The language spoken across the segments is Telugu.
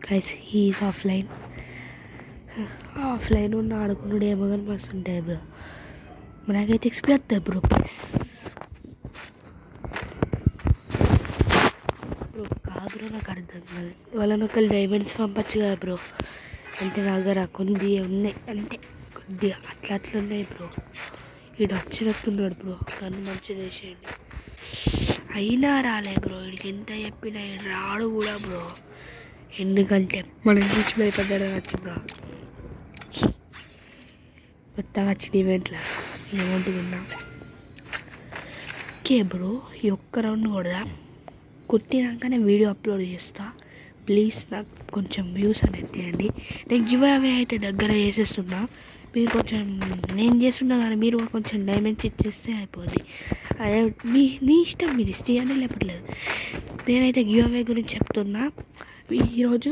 గైస్ హీఈస్ ఆఫ్లైన్ ఉన్న ఆడుకున్నాడు ఏమో కానీ మస్తు ఉంటాయి బ్రో. మనకైతే ఎక్స్ప్లెయిన్ అవుతుంది బ్రో ప్లీజ్ బ్రో. బ్రో నాకు అర్థం కాదు, వాళ్ళని ఒకళ్ళు డైమండ్స్ పంపచ్చు కదా బ్రో. అంటే నా దగ్గర కొన్ని ఉన్నాయి, అంటే కొద్దిగా అట్లా ఉన్నాయి బ్రో. వీడు వచ్చినట్టున్నాడు బ్రో, కానీ మంచిగా వేసేయండి. అయినా రాలే బ్రో, వీడికి ఎంత చెప్పినా రాడు కూడా బ్రో. ఎందుకంటే మనం చూసి భయపడ్డాడు వచ్చి బ్రో. కొత్తగా వచ్చిన ఈవెంట్లో అమౌంట్ విన్నా. ఓకే బ్రో, ఈ ఒక్క రౌండ్ కూడా కొట్టినాకనే వీడియో అప్లోడ్ చేస్తా. ప్లీజ్ నాకు కొంచెం వ్యూస్ అనేది తీయండి. నేను గివ్ అవే అయితే దగ్గర చేసేస్తున్నా. మీరు కొంచెం నేను చేస్తున్నా కానీ మీరు కొంచెం డైమండ్స్ ఇచ్చేస్తే అయిపోద్ది. అదే మీ ఇష్టం, మీరు ఇస్తే అని లేపట్లేదు. నేనైతే గివ్ అవే గురించి చెప్తున్నా. ఈరోజు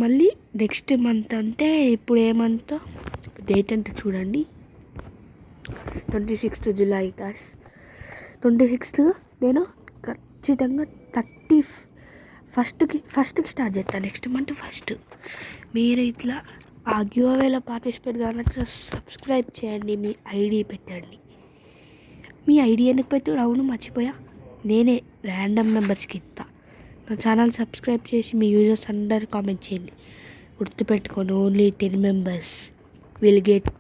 మళ్ళీ నెక్స్ట్ మంత్, అంటే ఇప్పుడు ఏ మంత్ డేట్ అంటే చూడండి, 26th జూలై గాయ్స్. 26th నేను ఖచ్చితంగా 31st స్టార్ట్ చేస్తాను, నెక్స్ట్ మంత్ 1st. మీరు ఇట్లా ఆ గివ్ అవేలో పార్టిసిపేట్ కావాలంటే సబ్స్క్రైబ్ చేయండి, మీ ఐడి పెట్టండి. మీ ఐడి ఎందుకు పెట్టు, అవును మర్చిపోయా, నేనే ర్యాండమ్ మెంబర్స్కి ఇస్తా. నా ఛానల్ సబ్స్క్రైబ్ చేసి మీ యూజర్స్ అందరు కామెంట్ చేయండి. గుర్తుపెట్టుకోండి, only 10 members will get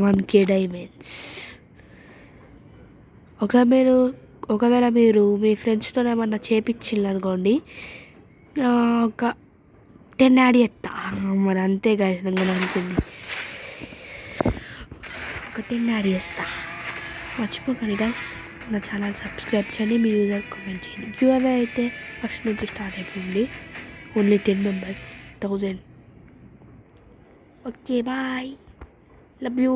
1K diamonds. ఒకవేళ మీరు మీ ఫ్రెండ్స్తో ఏమన్నా చేపించిందనుకోండి, ఒక 10 యాడ్ చేస్తా. మరి అంతే గాయస్, నాకు అనుకుంది ఒక 10 యాడ్ చేస్తా. మర్చిపోకండి గాయస్, నా ఛానల్ సబ్స్క్రైబ్ చేయండి, మీ యూజర్ కామెంట్ చేయండి. గివ్ అవే అయితే ఫస్ట్ నుంచి స్టార్ట్ అయిపోయింది, only 10 members 1000. Okay bye, love you.